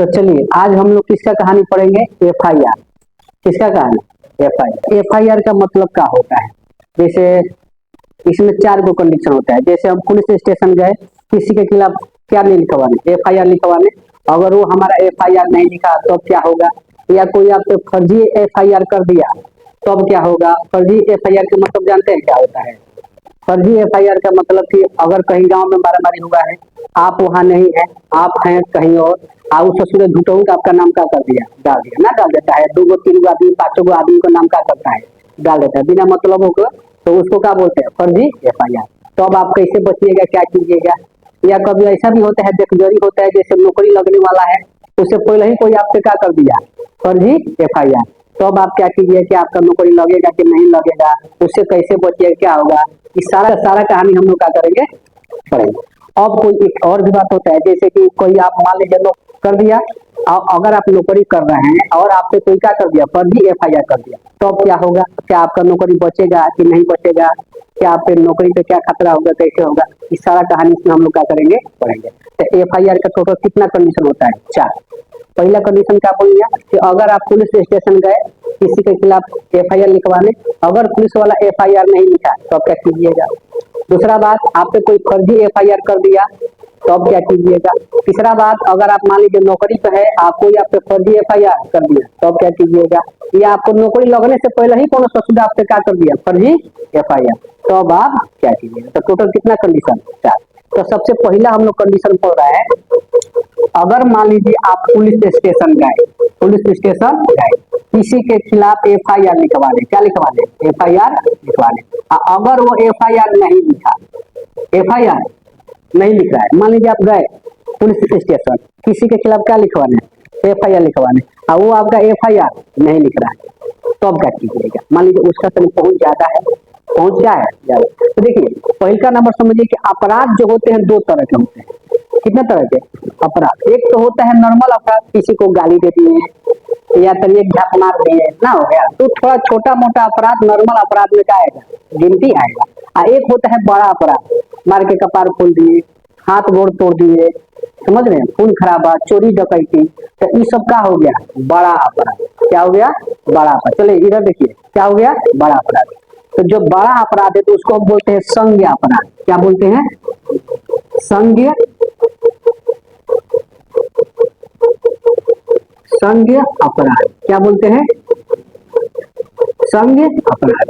तो चलिए आज हम लोग किसका कहानी पढ़ेंगे, FIR। किसका कहानी, FIR का मतलब क्या होता है। जैसे इसमें 4 गो कंडीशन होता है। जैसे हम पुलिस स्टेशन गए, किसी के खिलाफ क्या नहीं लिखवाने, FIR लिखवाने। अगर वो हमारा FIR नहीं लिखा तो क्या होगा, या कोई आप पे फर्जी FIR कर दिया तो अब क्या होगा। फर्जी FIR का मतलब जानते हैं क्या होता है। फर्जी FIR का मतलब कि अगर कहीं गांव में मारामारी हुआ है, आप वहां नहीं है, आप हैं कहीं और, उस उसमें झूठों का आपका नाम क्या कर दिया, डाल दिया ना, डाल देता है। 2 गो 3 गो आदमी 5 गो आदमी का नाम क्या करता है, डाल देता है बिना मतलब को। तो उसको क्या बोलते हैं, फर्जी FIR। तो अब आप कैसे बचिएगा, क्या कीजिएगा। या कभी ऐसा भी होता है, बेकजोरी होता है, जैसे नौकरी लगने वाला है, उससे पहले ही कोई आपसे क्या कर दिया, फर्जी FIR। तो अब आप क्या कीजिए कि आपका नौकरी लगेगा कि नहीं लगेगा, उससे कैसे बचिएगा, क्या होगा। इस सारा कहानी हम लोग क्या करेंगे, पढ़ेंगे। अब कोई एक और भी बात होता है, जैसे कि कोई आप मान लीजिए लोग कर दिया, अगर आप नौकरी कर रहे हैं और आप पे कोई क्या कर दिया, फर्जी FIR कर दिया, तो अब क्या होगा, क्या आपका नौकरी बचेगा कि नहीं बचेगा, क्या आप पे नौकरी पे क्या खतरा होगा, कैसे होगा। इस सारा कहानी इसमें हम लोग क्या करेंगे, पढ़ेंगे। तो FIR का टोटल कितना कंडीशन होता है, 4। पहला कंडीशन क्या बोलिए कि अगर आप पुलिस स्टेशन गए किसी के खिलाफ FIR लिखवाने, अगर पुलिस वाला FIR नहीं लिखा तो आप क्या कीजिएगा। दूसरा बात, आप पे कोई फर्जी FIR कर दिया तो अब क्या कीजिएगा। तीसरा बात, अगर आप मान लीजिए नौकरी पे है, आपको या पे फर्जी FIR कर दिया तो अब क्या कीजिएगा। या आपको नौकरी लगने से पहले ही कौन ससुरा आपसे क्या कर दिया, फर्जी FIR, तो अब आप क्या कीजिएगा। तो टोटल कितना कंडीशन, 4। तो सबसे पहला हम लोग कंडीशन पढ़ रहा है, अगर मान लीजिए आप पुलिस स्टेशन गए, किसी के खिलाफ FIR लिखवाने, क्या लिखवाने, FIR लिखवाने। अगर वो FIR नहीं लिखा, FIR नहीं लिख रहा है, मान लीजिए आप गए पुलिस स्टेशन किसी के खिलाफ क्या लिखवाने, FIR लिखवाने, और वो आपका FIR नहीं लिख रहा है, तो अब क्या कीजिएगा। मान लीजिए उसका तो पहुंच ज्यादा है, पहुंच क्या है ज्यादा। तो देखिए पहला नंबर समझिए कि अपराध जो होते हैं 2 तरह के होते हैं। कितने तरह के अपराध, एक तो होता है नॉर्मल अपराध, किसी को गाली दे दिए या फिर एक झक मार दिए ना, हो गया तो थोड़ा छोटा मोटा अपराध नॉर्मल अपराध में क्या आएगा, गिनती आएगा। और एक होता है बड़ा अपराध, मार के कपार खोल दिए, हाथ गोड़ तोड़ दिए, समझ रहे हैं, खून खराबा, चोरी डकैती, तो ये सब क्या हो गया, बड़ा अपराध। क्या हो गया, बड़ा अपराध। चलिए इधर देखिए क्या हो गया, बड़ा अपराध। तो जो बड़ा अपराध है तो उसको हम बोलते हैं संज्ञ अपराध। क्या बोलते हैं, संज्ञ अपराध। क्या बोलते हैं, संज्ञ अपराध।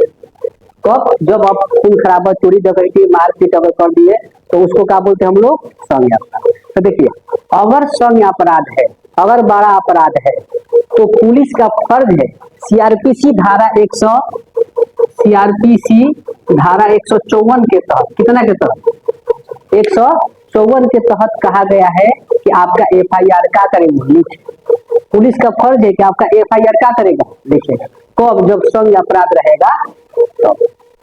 कब, जब आप खून खराबा, चोरी डकैती, मारपीट अगर कर दिए तो उसको क्या बोलते हैं हम लोग, संज्ञ अपराध। तो देखिए अगर संज्ञ अपराध है, अगर बड़ा अपराध है, तो पुलिस का फर्ज है CRPC धारा 154 के तहत, कितना के तहत, 154 के तहत कहा गया है कि आपका FIR क्या करेंगे, लिख। पुलिस का फर्ज है कि आपका FIR क्या करेगा, लिखेगा। कब, जब संज्ञ अपराध रहेगा तो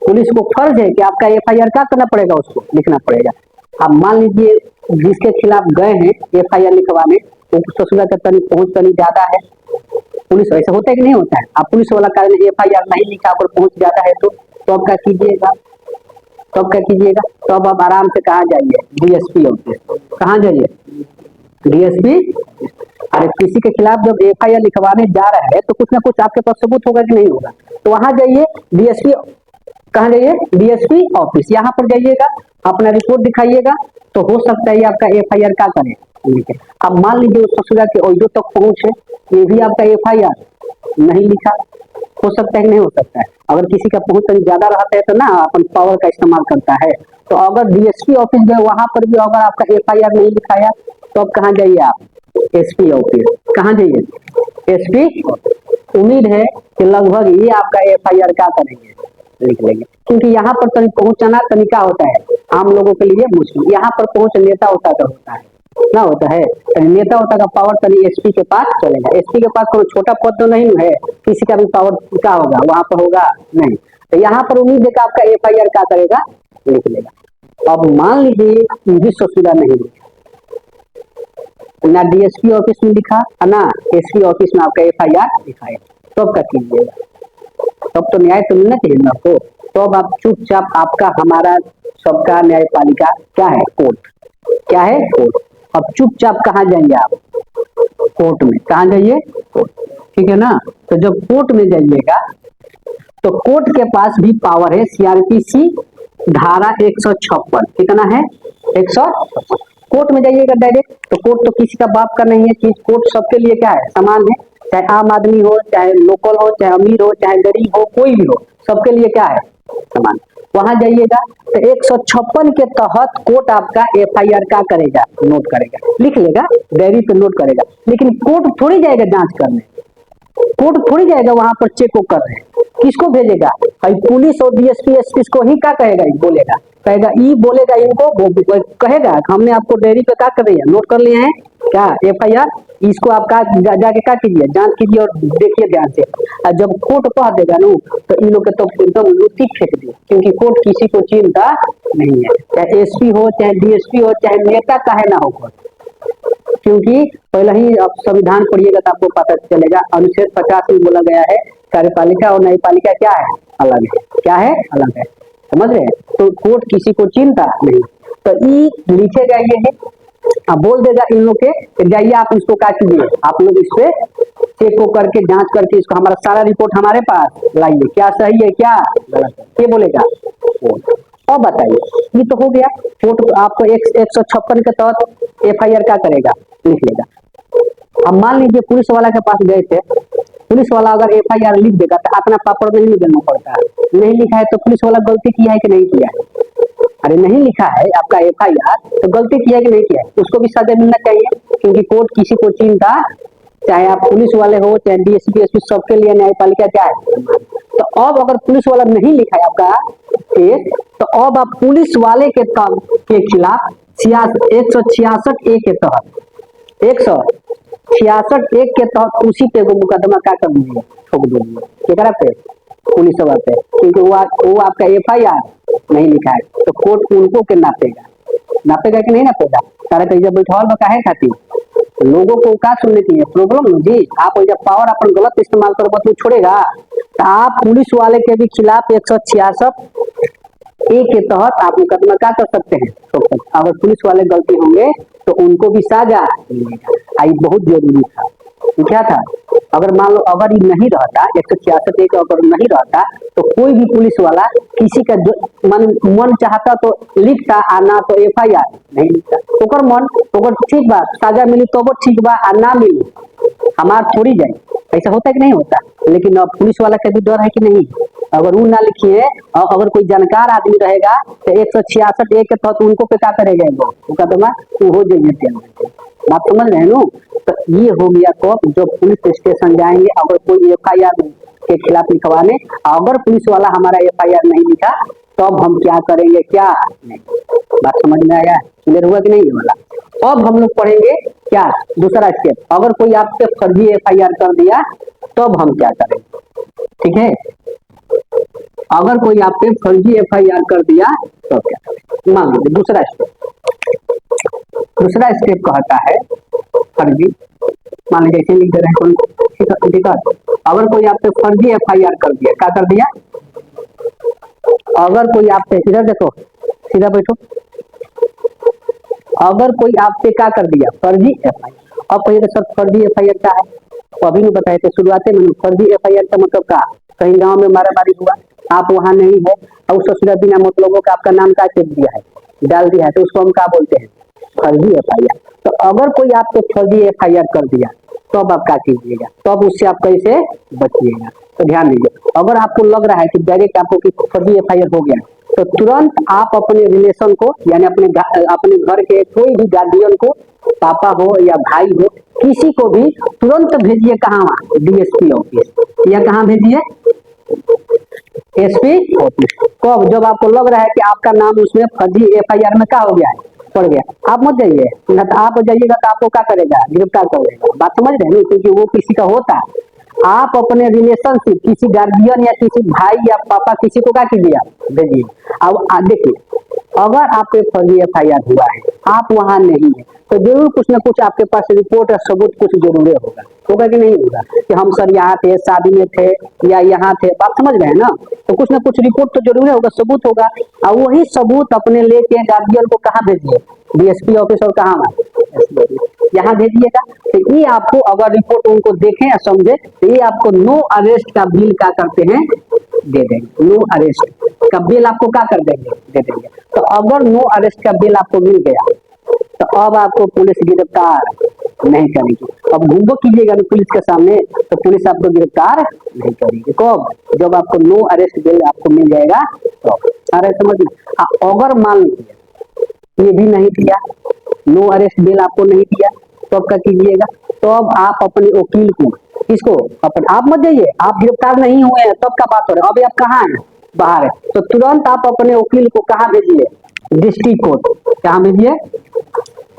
पुलिस को फर्ज है कि आपका FIR क्या करना पड़ेगा, उसको लिखना पड़ेगा। अब मान लीजिए जिसके खिलाफ गए हैं FIR लिखवाने, तो ससुरा का तनी पहुंच तनी ज्यादा है, पुलिस ऐसा होता है कि नहीं होता है। अब पुलिस वाला कारण FIR नहीं लिखा और पहुंच ज्यादा है, तो अब क्या कीजिएगा, तो अब क्या कीजिएगा। तो अब आप आराम से कहाँ जाइए, DSP ऑफिस। कहाँ जाइए, DSP। अरे किसी के खिलाफ जब FIR लिखवाने जा रहा है तो कुछ ना कुछ आपके पास सबूत होगा कि नहीं होगा, तो वहां जाइए DSP। कहाँ जाइए, DSP ऑफिस, यहाँ पर जाइएगा, अपना रिपोर्ट दिखाइएगा, तो हो सकता है आपका FIR क्या करे, लिखे। अब मान लीजिए उस ससुरा के औजो तक पहुंचे, ये भी आपका FIR नहीं लिखा, हो सकता है कि नहीं हो सकता है। अगर किसी का पहुंच ज्यादा रहता है तो ना अपन पावर का इस्तेमाल करता है। तो अगर DSP ऑफिस गए, वहां पर भी अगर आपका FIR नहीं लिखाया, तो अब कहाँ जाइए आप, SP ऑफिस। कहाँ जाइए, SP। उम्मीद है कि लगभग ये आपका FIR क्या करेंगे, लिख लेंगे, क्योंकि यहाँ पर तनी पहुंचना तरीका होता है आम लोगों के लिए मुश्किल। यहाँ पर पहुंच नेता होता का होता है ना, होता है नेता होता का पावर तनी SP के पास चलेगा। SP के पास कोई छोटा पद तो नहीं है, किसी का भी पावर क्या होगा वहां पर, होगा नहीं। तो यहाँ पर उम्मीद है कि आपका FIR क्या करेगा, लिख लेगा। अब मान लीजिए भी ससुरा नहीं लिखा, ना DSP ऑफिस में लिखा ना SP ऑफिस में आपका FIR लिखा है, तो अब क्या कीजिएगा। तब तो न्याय तो मिलना चाहिए ना आपको। तो अब आप चुपचाप, आपका हमारा सबका न्यायपालिका क्या है, कोर्ट। क्या है, कोर्ट। अब चुपचाप कहाँ जाएंगे आप, कोर्ट में। कहाँ जाइए? कोर्ट। ठीक है ना। तो जब कोर्ट में जाइएगा तो कोर्ट के पास भी पावर है, सीआरपीसी धारा 156। कितना है? 156। कोर्ट में जाइएगा डायरेक्ट, तो कोर्ट तो किसी का बाप का नहीं है चीज, कोर्ट सबके लिए क्या है? समान है। चाहे आम आदमी हो, चाहे लोकल हो, चाहे अमीर हो, चाहे गरीब हो, कोई भी हो, सबके लिए क्या है? समान। वहां जाइएगा तो 156 के तहत कोर्ट आपका एफआईआर का करेगा, नोट करेगा, लिख लेगा, डायरी पे नोट करेगा। लेकिन कोर्ट थोड़ी जाएगा जांच करने, कोर्ट थोड़ी जाएगा वहां पर चेक को कर रहे हैं। किसको भेजेगा? भाई पुलिस और डीएसपी एसपी को ही क्या कहेगा? बोलेगा, कहेगा ई बोलेगा इनको, वो कहेगा हमने आपको डायरी पे क्या कर रही है, नोट कर लिए हैं क्या एफआईआर, इसको आप का जाके क्या कीजिए, जांच कीजिए और देखिए ध्यान से। और जब कोर्ट कह देगा ना तो इन लोग के तो एकदम लुट्टी फेंक दिए, क्योंकि कोर्ट किसी को चिंता नहीं है, चाहे एसपी हो, चाहे डीएसपी हो, चाहे नेता काहे ना हो। क्योंकि पहले ही आप संविधान पढ़िएगा तो आपको पता चलेगा, अनुच्छेद 50 में बोला गया है कार्यपालिका और न्यायपालिका क्या है? अलग है। क्या है? अलग है। समझ रहे हैं? तो कोर्ट किसी को चिंता नहीं। तो ई लिखेगा ये है, अब बोल देगा इन लोग के जाइए आप इसको क्या कीजिए, आप लोग इस पे चेक को करके जांच करके इसको हमारा सारा रिपोर्ट हमारे पास लाइए, क्या सही है क्या गलत है, ये बोलेगा। अब बताइए, ये तो हो गया। कोर्ट आपको 156 के तहत एफआईआर क्या करेगा? लिख लेगा। अब मान लीजिए पुलिस वाला के पास गए थे, पुलिस वाला अगर एफआईआर लिख देगा तो अपना पापड़ नहीं देना पड़ता है। नहीं लिखा है तो पुलिस वाला गलती किया है कि नहीं किया है? अरे नहीं लिखा है आपका एफआईआर तो गलती किया है कि नहीं किया है? उसको भी सजा मिलना चाहिए, क्योंकि कोर्ट किसी को चिंता, चाहे आप पुलिस वाले हो, चाहे डीएसपी एसपी, सबके लिए न्यायपालिका क्या है? तो अब अगर पुलिस वाला नहीं लिखा है आपका केस, तो अब आप पुलिस वाले के खिलाफ 166 ए के तहत 166 एक के तहत उसी पे मुकदमा क्या कर दीजिए, ठोक दीजिए। क्या पे? पुलिस वाला पे, क्योंकि वो आपका एफआईआर नहीं लिखा है, तो कोर्ट उनको के नापेगा। नापेगा कि नहीं नापेगा? सारा कहीं बैठा काहे खाती लोगों को क्या सुनने की है प्रॉब्लम जी। आप जब पावर अपन गलत इस्तेमाल करोगे तो छोड़ेगा। तो आप पुलिस वाले के भी खिलाफ 166 ए के तहत आप मुकदमा क्या कर सकते हैं? अगर पुलिस वाले गलती होंगे तो उनको भी सजा मिलेगा। ये बहुत जरूरी था। क्या था? अगर मान लो अगर ये नहीं रहता 166 एक अगर नहीं रहता तो कोई भी पुलिस वाला किसी का मन चाहता तो लिखता, आना तो एफआईआर नहीं लिखता। तो मन तो ठीक बा, सजा मिली तो वो ठीक बा, आ ना मिली हमार थोड़ी जाए। ऐसा होता है कि नहीं होता? लेकिन अब पुलिस वाला का भी डर है कि नहीं? अगर वो ना लिखिए, अगर कोई जानकार आदमी रहेगा तो 166 एक के तहत उनको पे क्या करेगा? मुकदमा हो जाइए। बात समझ रहे हैं नो? तो ये हो गया। तो जब पुलिस स्टेशन जाएंगे अगर कोई एफआईआर के खिलाफ लिखवाने, अगर पुलिस वाला हमारा एफआईआर नहीं लिखा तब हम क्या करेंगे? क्या नहीं? बात समझ में आया? क्लियर हुआ कि नहीं ये वाला? अब हम लोग पढ़ेंगे क्या दूसरा स्टेप। अगर कोई आपसे फर्जी एफआईआर कर दिया तब हम क्या करेंगे? ठीक है, अगर कोई आपसे फर्जी एफआईआर कर दिया तो क्या करें? मान लीजिए दूसरा स्टेप कहता है फर्जी, मान लीजिए ऐसे लिख दे रहे हैं। अगर कोई आपसे फर्जी एफआईआर कर दिया, क्या कर दिया? अगर कोई आपसे, इधर देखो, सीधा बैठो, अगर कोई आपसे क्या कर दिया? फर्जी एफआईआर। अब कहिए सर फर्जी एफआईआर क्या है? तो अभी नहीं बताए थे शुरुआत में, फर्जी एफआईआर का मतलब क्या? कहीं गांव में मारामारी हुआ, आप वहां नहीं है और ससुरा बिना मतलबों का आपका नाम क्या चेक दिया है, डाल दिया है, तो उसको हम क्या बोलते हैं? फर्जी एफआईआर। तो अगर कोई आपको फर्जी एफआईआर कर दिया तो अब आप क्या कीजिएगा? तब उससे आप कैसे बचिएगा? तो ध्यान दीजिए, अगर आपको लग रहा है कि डायरेक्ट आपको फर्जी एफआईआर हो गया तो तुरंत आप अपने रिलेशन को, यानी अपने घर के कोई भी गार्जियन को, पापा हो या भाई हो, किसी को भी तुरंत भेजिए। कहाँ? DSP office. या कहाँ भेजिए? SP office. कब? जब आपको लग रहा है कि आपका नाम उसमें फर्जी एफआईआर में क्या हो गया है, पड़ गया। आप मत जाइए, न तो आप जाइएगा तो आपको क्या करेगा? गिरफ्तार करेगा। बात समझ रहे हैं? क्योंकि वो किसी का होता है। आप अपने रिलेशनशिप किसी गार्जियन या किसी भाई या पापा किसी को क्या कीजिए? भेजिए। अब देखिए, अगर आपके फर्जी एफआईआर हुआ है, आप वहां नहीं है, तो जरूर कुछ ना कुछ आपके पास रिपोर्ट और सबूत कुछ जरूर होगा। होगा कि नहीं होगा कि हम सर यहाँ थे, शादी में थे या यहाँ थे, बात समझ रहे हैं ना। तो कुछ ना कुछ रिपोर्ट तो जरूर होगा, सबूत होगा। और वही सबूत अपने लेके गार्जियन को कहाँ भेजिए, डीएसपी ऑफिस और कहाँ यहाँ भेजिएगा। तो ये आपको अगर रिपोर्ट उनको देखें या समझे तो ये आपको नो अरेस्ट का बिल क्या करते हैं, दे देंगे। नो अरेस्ट का बिल आपको क्या कर देंगे, दे देंगे। तो अगर नो अरेस्ट का बिल आपको मिल गया तो अब आपको पुलिस गिरफ्तार नहीं करेगी। अब घूमो कीजिएगा ना पुलिस के सामने तो पुलिस आपको गिरफ्तार नहीं करेगी। कब? जब आपको नो अरेस्ट बिल आपको मिल जाएगा तो। अरे समझ में। अगर मान लीजिए ये भी नहीं दिया, नो अरेस्ट बिल आपको नहीं दिया, तो अब क्या कीजिएगा? तो अब आप अपने वकील को, किसको? आप मत जाइए, आप गिरफ्तार नहीं हुए हैं तब का बात हो रहा है। अभी आप कहाँ हैं? बाहर है। तो तुरंत आप अपने वकील को कहाँ भेजिए? District court. कहाँ भेजिए?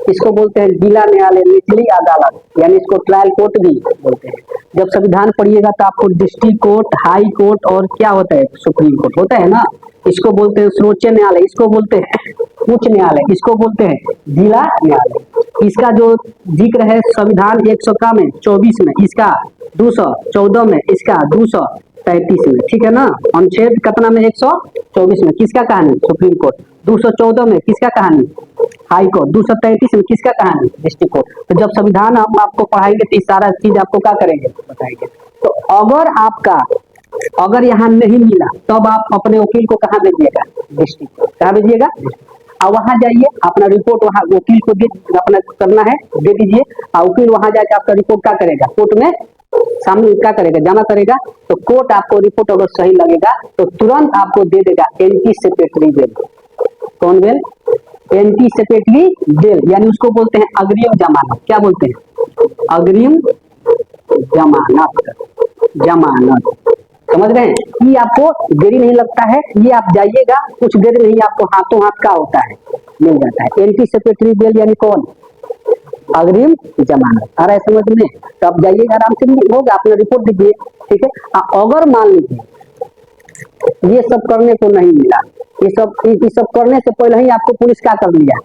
इसको बोलते हैं जिला न्यायालय, निचली अदालत, यानी इसको ट्रायल कोर्ट भी बोलते हैं। जब संविधान पढ़िएगा तो आपको डिस्ट्रिक्ट कोर्ट, हाई कोर्ट और क्या होता है, सुप्रीम कोर्ट होता है ना। इसको बोलते हैं सर्वोच्च न्यायालय, इसको बोलते हैं उच्च न्यायालय, इसको बोलते हैं जिला न्यायालय। इसका जो जिक्र है संविधान 100 में 24 में, इसका 214 में, इसका 233 में, ठीक है ना। अनुच्छेद कितना में? 124 में किसका कहानी? Supreme court. 214 में किसका कहानी? High court. 233 में किसका कहानी? District court. तो जब संविधान हम आपको पढ़ाएंगे तो सारा चीज आपको क्या करेंगे, बताएंगे। तो अगर यहाँ नहीं मिला तब आप अपने वकील को कहाँ भेजिएगा? District court. कहाँ भेजिएगा? और वहां जाइए, अपना रिपोर्ट वहां वकील को अपना करना है, दे दीजिए। और वकील वहां जाके आपका रिपोर्ट क्या करेगा? कोर्ट में सामने क्या करेगा? जमा करेगा। तो कोर्ट आपको रिपोर्ट अगर सही लगेगा तो तुरंत आपको दे देगा एंटीसिपेटरी बेल। कौन बेल? एंटीसिपेटरी बेल, यानी उसको बोलते हैं अग्रिम जमानत। क्या बोलते हैं? अग्रिम जमानत। जमानत समझ रहे हैं। ये आपको देरी नहीं लगता है, ये आप जाइएगा कुछ देर में ही आपको हाथों हाथ का होता है, मिल जाता है। एंटीसिपेटरी बेल यानी कौन? अग्रिम जमानत। आ रहा है समझ में? तो आप जाइएगा आराम से, होगा, आपने रिपोर्ट दीजिए, ठीक है। अगर मान लीजिए ये सब करने को नहीं मिला, ये सब करने से पहले ही आपको पुलिस क्या कर लिया?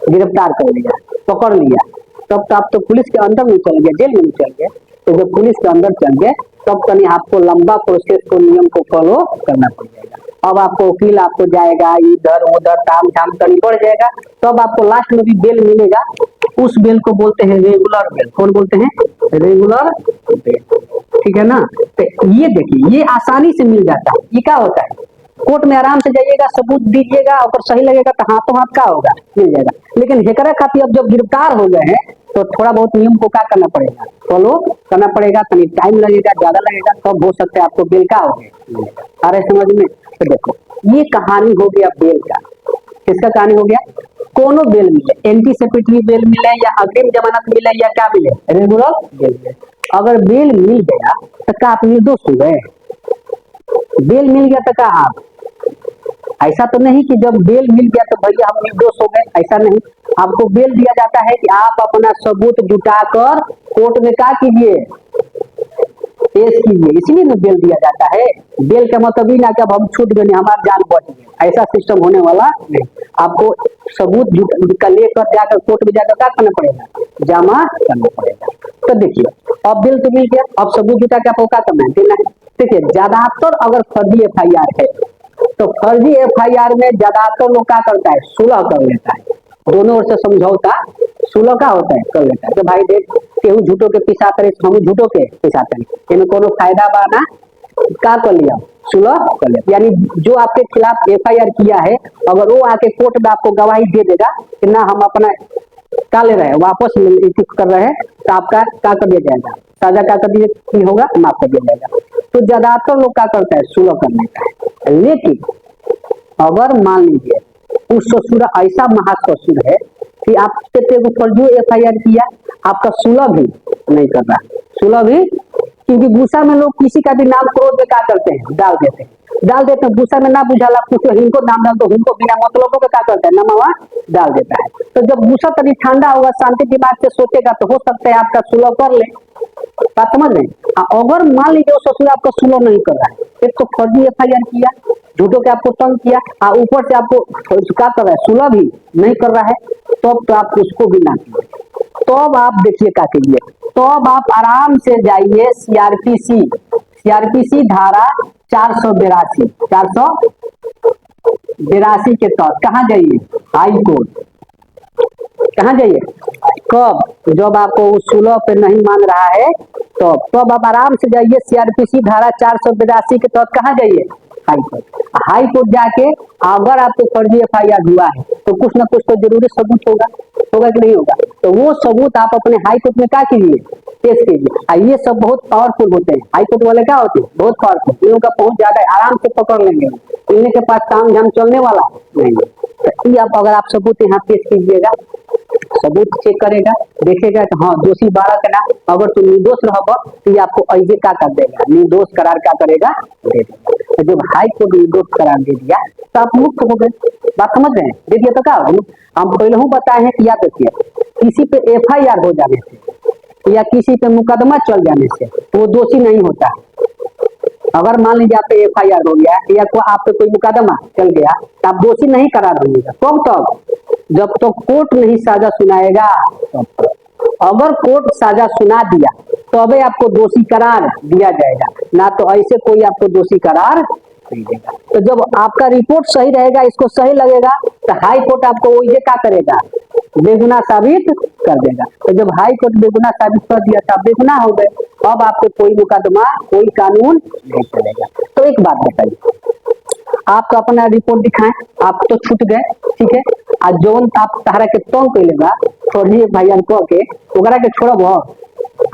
गिरफ्तार कर लिया, पकड़ लिया, तब तो आप तो पुलिस के अंदर नहीं चल गए, जेल में नहीं चल गए। तो जब पुलिस के अंदर चल गए तब कहीं आपको लंबा प्रोसेस को, नियम को फॉलो करना पड़ जाएगा। अब आपको वकील आपको जाएगा इधर उधर, ताम झाम कहीं पड़ जाएगा। तब आपको लास्ट में भी बेल मिलेगा। उस बेल को बोलते हैं रेगुलर बेल। कौन बोलते हैं? रेगुलर बेल, ठीक है ना। तो ये देखिए, ये आसानी से मिल जाता है। ये क्या होता है? कोर्ट में आराम से जाइएगा, सबूत दीजिएगा, अगर सही लगेगा तो हाथों हाथ का होगा, मिल जाएगा। लेकिन हेकरा खातिर अब जब गिरफ्तार हो गए हैं तो थोड़ा बहुत नियम को क्या करना पड़ेगा? फॉलो करना पड़ेगा। कहीं टाइम लगेगा, ज्यादा लगेगा, तब हो सकता है आपको बेल का हो गया। आ रहे समझ में? तो देखो, ये कहानी हो गया बेल का। किसका कहानी हो गया? कोनो बेल मिले, एंटीसिपेटरी बेल मिले या अग्रिम जमानत मिले या क्या मिले, रेगुलर बेल मिले। अगर बेल मिल गया तो क्या आप निर्दोष हो गए? बेल मिल गया तो क्या आप, ऐसा तो नहीं कि जब बेल मिल गया तो भैया हम निर्दोष हो गए, ऐसा नहीं। आपको बेल दिया जाता है कि आप अपना सबूत जुटाकर कोर्ट में क्या कीजिए, पेश कीजिए, इसलिए ना बेल दिया जाता है। बेल का मतलब ही ना कि अब हम छूट गए, हमारा जान बच गया, ऐसा सिस्टम होने वाला नहीं। आपको सबूत लेकर जाकर कोर्ट में जाकर क्या करना पड़ेगा? जमा करना पड़ेगा। तो देखिए, अब बेल तो मिल गया, अब सबूत जुटा के आपको क्या करना है? देना है। देखिए, ज्यादातर अगर फर्जी FIR है तो फर्जी FIR में ज्यादातर लोग क्या करता है? सुलह कर लेता है, दोनों ओर से समझौता सुलह का होता है, कर लेता है। तो भाई देख, केहू झूठो के पीछा करे, हम झूठो के पीछा करें, इनमें कोनो फायदा बाना, क्या कर लिया? सुलह कर लिया। यानी जो आपके खिलाफ FIR किया है, अगर वो आके कोर्ट में आपको गवाही दे देगा कि ना हम अपना क्या ले रहे हैं, वापस कर रहे हैं, तो आपका क्या कर दिया जाएगा? साजा क्या कर दिया होगा? माफ कर दिया जाएगा। तो ज्यादातर लोग क्या करता है? सुलह कर लेता है। लेकिन अगर मान लीजिए उस ससुर ऐसा महाससुर है कि आपसे फर्जी FIR किया, आपका सुलह भी नहीं कर रहा, सुलह भी, क्योंकि गुस्सा में लोग किसी का भी नाम क्रोध में क्या करते हैं? डाल देते हैं। गुस्सा में ना बुझाला कुछ, इनको नाम डाल दो, इनको बिना मतलबों का क्या करता है? नमवा डाल देता है। तो जब गुस्सा तभी ठंडा होगा, शांति दिमाग से सोचेगा तो हो सकता है आपका सुलह कर ले। बात समझ रहे हैं। अगर मान लीजिए वो ससुर आपका सुलह नहीं कर रहा है, एक तो फर्जी FIR किया, झूठों के आपको तंग किया, ऊपर से आपको क्या कर रहा है, सुलह भी नहीं कर रहा है, तो आप उसको भी ना कीजिए। तो अब आप देखिए क्या कीजिए, तो अब आप आराम से जाइए सीआरपीसी धारा 482 के तहत कहाँ जाइए, हाई कोर्ट। कहाँ जाइए, कब, जब आपको उस सुलह पे नहीं मान रहा है तो अब आप आराम से जाइए सीआरपीसी धारा 482 के तहत कहाँ जाइए, हाई कोर्ट। हाई कोर्ट जाके अगर आपको फर्जी FIR हुआ है तो कुछ ना कुछ तो जरूरी सबूत होगा कि नहीं होगा, तो वो सबूत आप अपने हाई कोर्ट में क्या कीजिए, पेश कीजिए। ये सब बहुत पावरफुल होते हैं, हाई कोर्ट वाले क्या होते हैं, बहुत पावरफुल, इनका पहुंच ज्यादा है, आराम से पकड़ लेंगे, इनके पास काम झाम चलने वाला नहीं। तो आप अगर आप सबूत यहाँ पेश कीजिएगा, सबूत चेक करेगा, देखेगा कि हाँ दोषी बारह का ना, अगर तुम निर्दोष रहोगे तो ये आपको ऐसे क्या कर देगा, निर्दोष करार क्या करेगा, दे देगा। तो जब हाई कोर्ट निर्दोष करार दे दिया तो आप मुक्त हो गए। बात समझ रहे हैं, दे दिया तो क्या होगा, हम पहले ही बताए हैं कि याद रखिए, किसी पे FIR हो जाने से या किसी पे मुकदमा चल जाने से वो दोषी नहीं होता। अगर मान लीजिए आप पे FIR हो गया या आप पे कोई मुकदमा चल गया तो आप दोषी नहीं करार होंगे, कब तक, जब तक कोर्ट नहीं साजा सुनाएगा तब तक। अगर कोर्ट साजा सुना दिया तो अबे आपको दोषी करार दिया जाएगा, ना तो ऐसे कोई आपको दोषी करार नहीं देगा। तो जब आपका रिपोर्ट सही रहेगा, इसको सही लगेगा, तो हाई कोर्ट आपको वही क्या करेगा, बेगुनाह साबित कर देगा। तो जब हाई कोर्ट बेगुनाह साबित कर दिया तो आप बेगुनाह हो गए, अब आपको कोई मुकदमा कोई कानून नहीं चलेगा। तो एक बात बताइए, आपका अपना रिपोर्ट दिखाएं, आप तो छूट गए, ठीक है, आज जौन आप तहरा के तंग कैले बा छोड़िए भाईजान कह के ओकरा के छोड़ब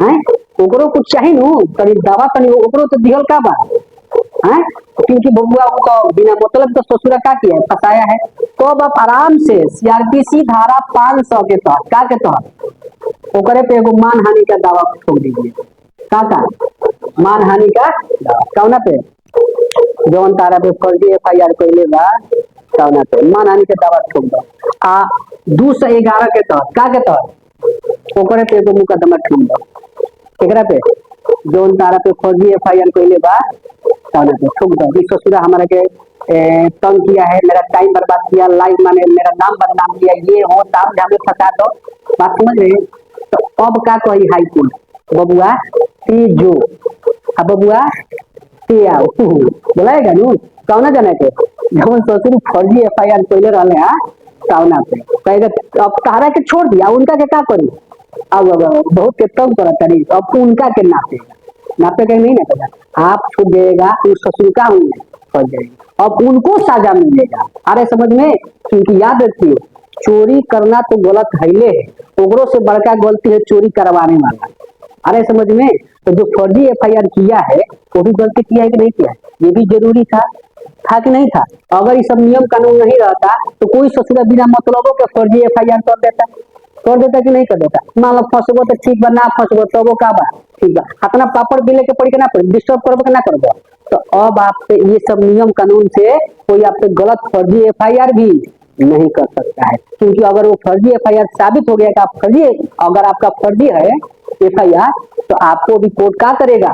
हैं, ओकरो कुछ चाहिए नु, तनी दवा तनी ओकरो तो दिहल का बा हैं, क्योंकि बबुआ को बिना मतलब तो ससुरा का किया है, फंसाया है। तो अब आप आराम से सीआरपीसी धारा 500 के तहत का के तहत ओकरे पे एगो मानहानि का दावा ठोक दीजिए। का मानहानि का दावा कौना पे, जौन तारा पे फर्जी FIR कैले बा कौना पे मानहानि के दावा ठोक दो। 211 के तहत का के तहत ओकरे पे एगो मुकदमा ठोक दो, एकरा पे जौन तारा पे फर्जी FIR कैले बा कौना पे ठोक दो। ससुरा हमारा के तंग किया है, मेरा टाइम बर्बाद किया, लाइफ माने मेरा नाम बदनाम किया, ये हो ताम झामे फंसा दो। बात समझ रहे हैं। तो अब का कही हाई कोर्ट, बबुआ ती जो बबुआ ते आओ बोलाएगा नु कौना जाने के, जौन ससुर फर्जी FIR कैले रहले हैं कौना पे कहेगा, अब तारा के छोड़ दिया, उनका के का करी, अब बहुत के तंग करता नहीं, अब उनका के नापेगा नहीं नापेगा, आप छूट जाएगा, उस ससुर का होंगे फंस जाएगा, अब उनको साजा मिलेगा। अरे समझ में, क्योंकि याद रखिए चोरी करना तो गलत है, ओकरों से बड़का गलती है चोरी करवाने वाला। अरे समझ में, तो जो फर्जी FIR किया है वो भी गलती किया है कि नहीं किया है, ये भी जरूरी था कि नहीं था। अगर ये सब नियम कानून नहीं रहता तो कोई ससुरा बिना मतलबों के फर्जी FIR कर देता कि नहीं कर देता। मान लो फंसबो तो ठीक बा, ना फंसबो तो वो का बा ठीक बा, अपना पापड़ बिले के पड़ी के ना पड़ी, डिस्टर्ब करबो के ना करबो। तो अब आप पे ये सब नियम कानून से कोई आप पे गलत फर्जी FIR भी नहीं कर सकता है, क्योंकि अगर वो फर्जी FIR साबित हो गया कि आप फर्जी, अगर आपका फर्जी है FIR तो आपको भी कोर्ट का करेगा,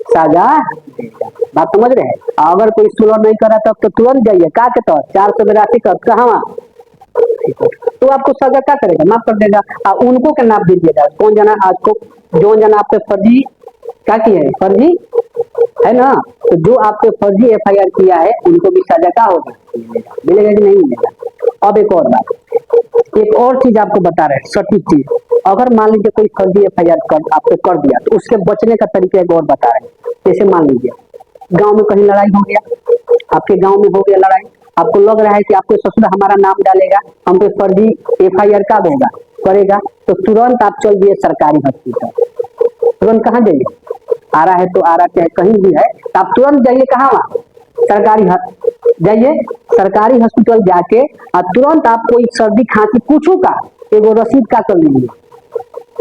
साजा देगा। बात समझ रहे हैं। अगर कोई सुलह नहीं करा तब तो तुरंत जाइए का के तहत 482 का कहाँ, तो आपको सजा क्या करेगा, माफ कर देगा। उनको के नाप दीजिएगा, कौन जाना आपको, जो जाना आप पे फर्जी क्या किया है, फर्जी है ना, तो जो आपको फर्जी FIR किया है उनको भी सजा क्या होगा, मिलेगा कि नहीं मिलेगा। अब एक और बात, एक और चीज आपको बता रहे हैं, सटीक चीज, अगर मान लीजिए कोई फर्जी FIR आपको कर दिया तो उसके बचने का तरीका एक और बता रहे हैं। जैसे मान लीजिए गांव में कहीं लड़ाई हो गया, आपके गांव में हो गया लड़ाई, आपको लग रहा है कि आपके ससुर हमारा नाम डालेगा, हम पे फर्जी FIR का होगा करेगा, तो तुरंत आप चल दिए सरकारी हॉस्पिटल। तुरंत कहाँ जाइए, आ रहा है तो आ रहा चाहे कहीं भी है तो आप तुरंत जाइए, कहाँ वहाँ सरकारी जाइए, सरकारी हॉस्पिटल जाके तुरंत आप कोई सर्दी खांसी पूछू का एगो रसीद का कर लीजिए,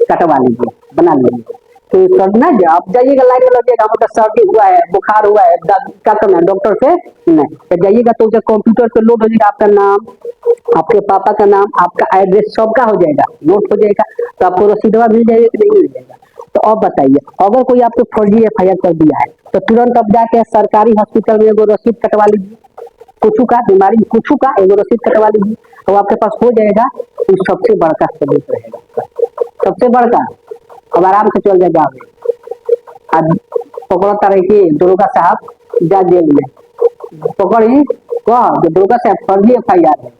कटवा लीजिए, बना लीजिए, तो सर ना जा आप जाइएगा लाइन में लगिएगा, हमको सर्दी हुआ है, बुखार हुआ है, क्या करना है डॉक्टर से नहीं तो जाइएगा, तो जब कंप्यूटर पे लोड हो जाएगा आपका नाम, आपके पापा का नाम, आपका एड्रेस सबका हो जाएगा, नोट हो जाएगा, तो आपको रसीदवा मिल जाएगा कि नहीं मिल जाएगा। तो अब बताइए, अगर कोई आपको फर्जी एफआईआर कर दिया है तो तुरंत अब जाके सरकारी हॉस्पिटल में एगो रसीद कटवा लीजिए, कुछ का बीमारी कुछ का एगो रसीद कटवा लीजिए, तो आपके पास हो जाएगा। तो सबसे बड़का सबूत रहेगा, सबसे बड़का। अब आराम से चल जाएगा। आज पकड़ता रहे कि दुर्गा साहब जा जेल में पकड़ी कह दुर्गा साहब फर्जी एफआईआर है,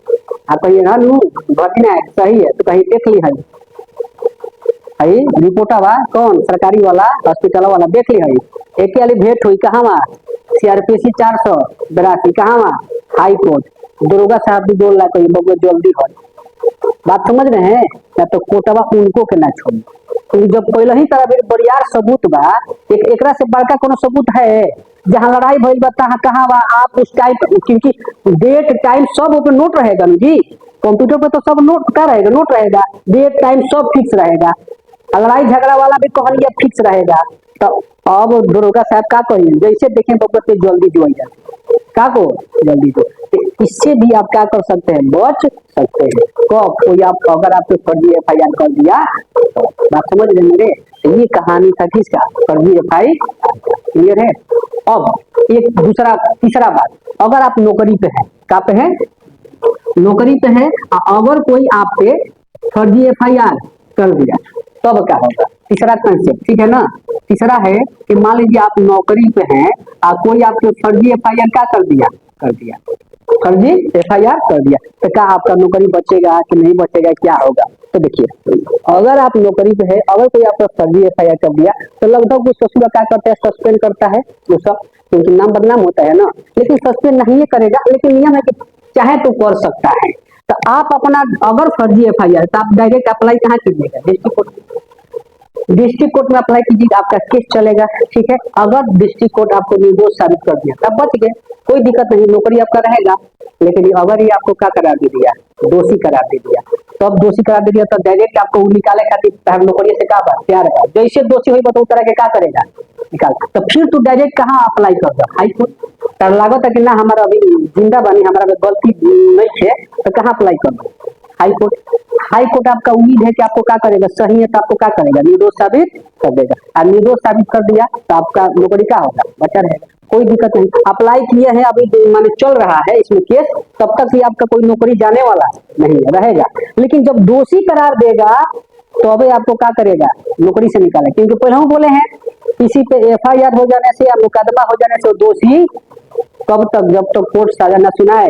आप कहिए ना लू घटना है सही है, तो कहीं देख ली है रिपोर्टा बा कौन सरकारी वाला हॉस्पिटल वाला देख ली है, एक वाली भेंट हुई कहाँ वहाँ सीआरपीसी 482 कहाँ वहाँ हाई कोर्ट, दुर्गा साहब भी बोल रहा कहीं बहुत जल्दी हो। बात समझ रहे हैं, या तो कोर्टवा उनको के ना छोड़ी, क्योंकि जब पहले ही तरह बरियार सबूत बा, एकरा से बड़का कोनो सबूत है। जहाँ लड़ाई भइल बा तहाँ कहाँ बा, आप उस टाइम, क्योंकि डेट टाइम सब ऊपर नोट रहेगा ना जी, कंप्यूटर पे तो सब नोट का रहेगा, नोट रहेगा, डेट टाइम सब फिक्स रहेगा, लड़ाई झगड़ा वाला भी कहलिए फिक्स रहेगा। तो अब दुर्गा साहब का कहिए जैसे देखें बब्बर जल्दी जो का को जल्दी जो, इससे भी आप क्या कर सकते हैं, बच सकते हैं। कब कोई आप अगर आपको फर्जी एफआईआर कर दिया, तो बात समझ रहे मेरे, ये कहानी था किसका, फर्जी एफआईआर, क्लियर है। अब एक दूसरा तीसरा बात, अगर आप नौकरी पे हैं, क्या पे है, नौकरी पे है, अगर कोई आप पे फर्जी एफआईआर कर दिया तब क्या होगा, तीसरा कंसेप्ट, ठीक है ना। तीसरा है कि मान लीजिए आप नौकरी पे हैं और कोई आपको फर्जी एफआईआर क्या कर दिया, फर्जी एफआईआर कर दिया, तो क्या आपका नौकरी बचेगा कि नहीं बचेगा, क्या होगा। तो देखिए, अगर आप नौकरी पे है, अगर कोई आपका फर्जी एफआईआर कर दिया तो लगभग उस ससुरा क्या करता है, सस्पेंड करता है, वो सब क्योंकि नाम बदनाम होता है ना, लेकिन सस्पेंड नहीं करेगा, लेकिन नियम है कि चाहे तो कर सकता है। तो आप अपना अगर फर्जी एफआईआर तो आप डायरेक्ट अप्लाई कहाँ कीजिएगा, डिस्ट्रिक्ट कोर्ट, डिस्ट्रिक्ट कोर्ट में अप्लाई कीजिएगा, आपका केस चलेगा, ठीक है। अगर डिस्ट्रिक्ट कोर्ट आपको निर्दोष साबित कर दिया तब बच गए, कोई दिक्कत नहीं, नौकरी आपका रहेगा। लेकिन अगर ये आपको क्या करार दे दिया, दोषी करार दे दिया, तो अब दोषी करार दे दिया तो डायरेक्ट आपको निकाले खातिर नौकरी से क्या बात प्यार है, जैसे दोषी हुई तो तरह के क्या करेगा, निकाल, तो फिर तू डायरेक्ट कहाँ अप्लाई कर दो, हाई कोर्ट। तर लागत है कि ना हमारा अभी जिंदा बनी, हमारा गलती नहीं है, तो कहाँ अप्लाई कर दो, हाई कोर्ट। हाई कोर्ट आपका उम्मीद है कि आपको क्या करेगा, सही है तो आपको क्या करेगा, निर्दोष साबित कर देगा, और निर्दोष साबित कर दिया तो आपका नौकरी क्या होगा, बचा रहेगा, कोई दिक्कत नहीं। अप्लाई किए हैं अभी माने चल रहा है इसमें केस, तब तक भी आपका कोई नौकरी जाने वाला नहीं रहेगा। लेकिन जब दोषी करार देगा तो अभी आपको क्या करेगा, नौकरी से निकाले, क्योंकि पहले हम बोले हैं किसी पे एफआईआर हो जाने से या मुकदमा हो जाने से दोषी कब तक, जब तक कोर्ट साजा न सुनाए।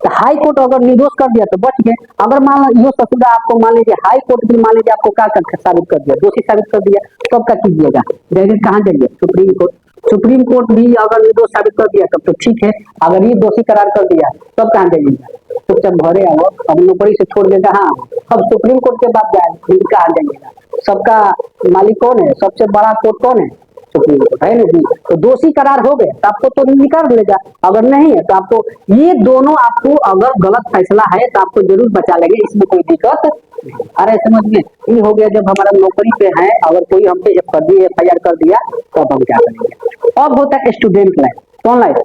तो हाई कोर्ट अगर निर्दोष कर दिया तो बच गए। अगर मान लो ससुरा आपको मान लीजिए हाई कोर्ट भी मान लीजिए आपको क्या साबित कर दिया, दोषी साबित कर दिया, तब क्या कीजिएगा, डायरेक्ट कहाँ जाइए, सुप्रीम कोर्ट। सुप्रीम कोर्ट भी अगर निर्दोष साबित कर दिया तब तो ठीक है, अगर ये दोषी करार कर दिया तब कहाँ जाइएगा, चुपचाप घरे आओ, अब नौकरी से छोड़ देगा। हाँ, अब सुप्रीम कोर्ट के बाद जाए कहाँ जाइएगा, सबका मालिक कौन है, सबसे बड़ा कोर्ट कौन है, सुप्रीम कोर्ट है ना जी। तो दोषी करार हो गए तो आपको तो निकाल लेगा, अगर नहीं है तो आपको, ये दोनों आपको अगर गलत फैसला है तो आपको जरूर बचा लेंगे, इसमें कोई दिक्कत नहीं। अरे समझ में ये हो गया, जब हमारा नौकरी पे है अगर कोई हमसे फर्जी एफआईआर कर दिया तो अब हम क्या करेंगे। अब होता है स्टूडेंट लाइफ, कौन लाइफ,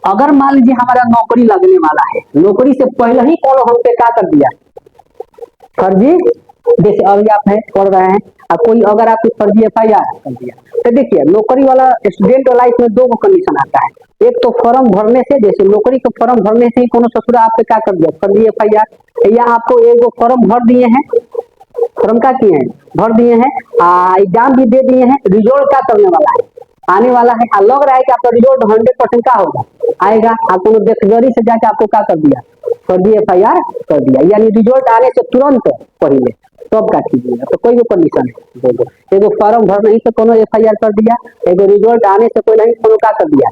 अगर मान लीजिए हमारा नौकरी लगने वाला है, नौकरी से पहले ही कौन हम पे क्या कर दिया, फर्जी, जैसे अभी आप है पढ़ रहे हैं और कोई अगर आपकी फर्जी एफआईआर कर दिया, तो देखिए नौकरी वाला स्टूडेंट लाइफ में दो कंडीशन आता है, एक तो फॉर्म भरने से, जैसे नौकरी का फॉर्म भरने से ही कोनो ससुरा आपसे क्या कर दिया, फर्जी एफआईआर, या आपको एक फॉर्म भर दिए हैं, फॉर्म क्या किए हैं, भर दिए हैं, एग्जाम भी दे दिए हैं, रिजल्ट क्या करने वाला है, आने वाला है, लग रहा है कि आपका रिजल्ट 100% का होगा, आएगा, आपको देखजरी से जाके आपको क्या कर दिया, फर्जी एफआईआर कर दिया, यानी रिजल्ट आने से तुरंत पहले, तब क्या कीजिएगा। तो कोई भी कंडीशन है, देखो एगो फॉर्म भर नहीं तो कोनो एफआईआर कर दिया, एगो रिजल्ट आने से पहले ही कोनो क्या कर दिया,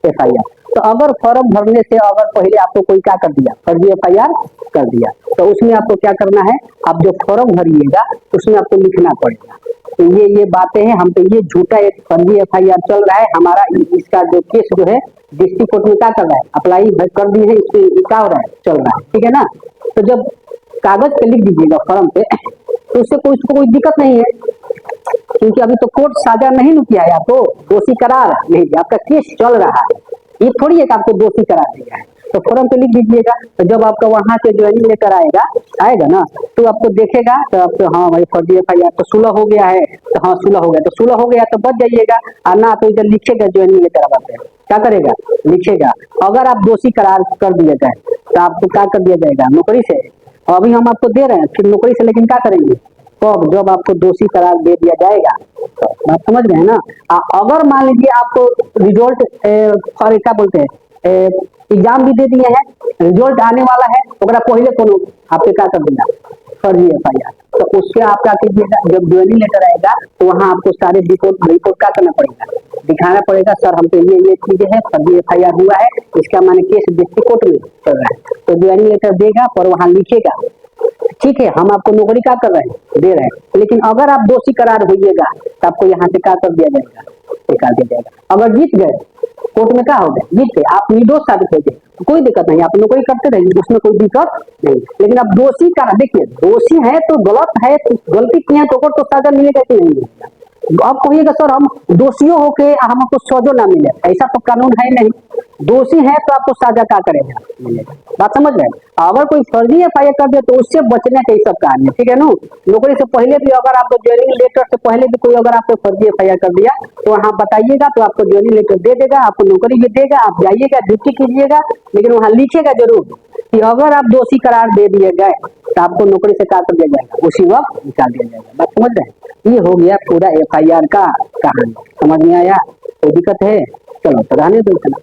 एफआईआर। तो अगर फॉर्म भरने से अगर पहले आपको कोई क्या कर दिया, फर्जी एफआईआर कर दिया, तो उसमें आपको क्या करना है, आप जो फॉर्म भरिएगा उसमें आपको लिखना पड़ेगा, तो ये बातें हैं, हम पे ये झूठा एक फर्जी एफआईआर चल रहा है, हमारा इसका जो केस जो है डिस्ट्रिक्ट कोर्ट में क्या कर रहा है, अप्लाई कर दिए है, इस पे क्या हो रहा है, चल रहा है, ठीक है ना। तो जब कागज पे लिख दीजिएगा फॉर्म पे, तो उससे कोई दिक्कत नहीं है, क्योंकि अभी तो कोर्ट साजा नहीं न किया है, आपको दोषी करार नहीं दिया, आपका केस चल रहा है। ये थोड़ी है कि आपको दोषी करार दिया है। तो फॉर्म पे लिख दीजिएगा। तो जब आपका वहां से ज्वाइनिंग लेटर आएगा ना, तो आपको देखेगा तो आपको हाँ भाई फर्जी एफआईआर तो सुलह हो गया है, तो हाँ सुलह हो गया, तो सुलह हो गया तो बच जाइएगा। और ना तो इधर लिखेगा ज्वाइनिंग लेटर आवाते हैं, क्या करेगा लिखेगा। अगर आप दोषी करार कर दिए गए तो आपको क्या कर दिया जाएगा, नौकरी से। अभी हम आपको दे रहे हैं फिर नौकरी से, लेकिन क्या करेंगे कब, जब आपको दोषी करार दे दिया जाएगा। तो बात समझ गए ना। अगर मान लीजिए आपको रिजल्ट और क्या बोलते हैं एग्जाम भी दे दिए हैं, रिजल्ट आने वाला है, ओकरा पहले कोनो आपके क्या कर देगा फर्जी एफआईआर, तो उसके आप क्या कीजिएगा, जब ज्वाइनिंग लेटर आएगा तो वहाँ आपको सारे रिपोर्ट क्या करना पड़ेगा, दिखाना पड़ेगा। सर हम पे ये चीजें है, फर्जी एफआईआर हुआ है, इसका माने केस डिस्ट्रिक्ट कोर्ट में चल रहा है। तो ज्वाइनिंग लेटर देगा और वहाँ लिखेगा ठीक है हम आपको नौकरी क्या कर रहे हैं, दे रहे हैं। लेकिन अगर आप दोषी करार होइएगा तो आपको यहाँ से क्या कर दिया जाएगा, निकाल दिया जाएगा। अगर जीत गए कोर्ट में क्या हो गए, जीत गए, आप निर्दोष साबित हो गए, तो कोई दिक्कत नहीं, आप नौकरी करते रहिए, उसमें कोई दिक्कत नहीं। लेकिन आप दोषी का देखिए, दोषी है तो गलत है, तो गलती किए तो सजा मिलेगा कि नहीं मिलेगा। आप कहिएगा सर हम दोषियों होके हमको सजा ना मिले, ऐसा तो कानून है नहीं। दोषी है तो आपको सजा क्या करेगा, मिलेगा। बात समझ रहे हैं। अगर कोई फर्जी एफआईआर कर दे तो उससे बचने का ही सब कहानी है, ठीक है ना। नौकरी से पहले भी अगर आपको ज्वाइनिंग लेटर से पहले भी कोई अगर आपको फर्जी एफआईआर कर दिया तो वहाँ बताइएगा, तो आपको ज्वाइनिंग लेटर दे देगा, आपको नौकरी भी देगा, आप जाइएगा ड्यूटी कीजिएगा। लेकिन वहाँ लिखेगा जरूर कि अगर आप दोषी करार दे दिए गए तो आपको नौकरी से क्या कर दिया जाएगा, उसी वक्त निकाल दिया जाएगा। बात समझ रहे हैं। ये हो गया पूरा एफआईआर का कहानी, समझ में आया, कोई दिक्कत है, चलो तो रहने दो इतना।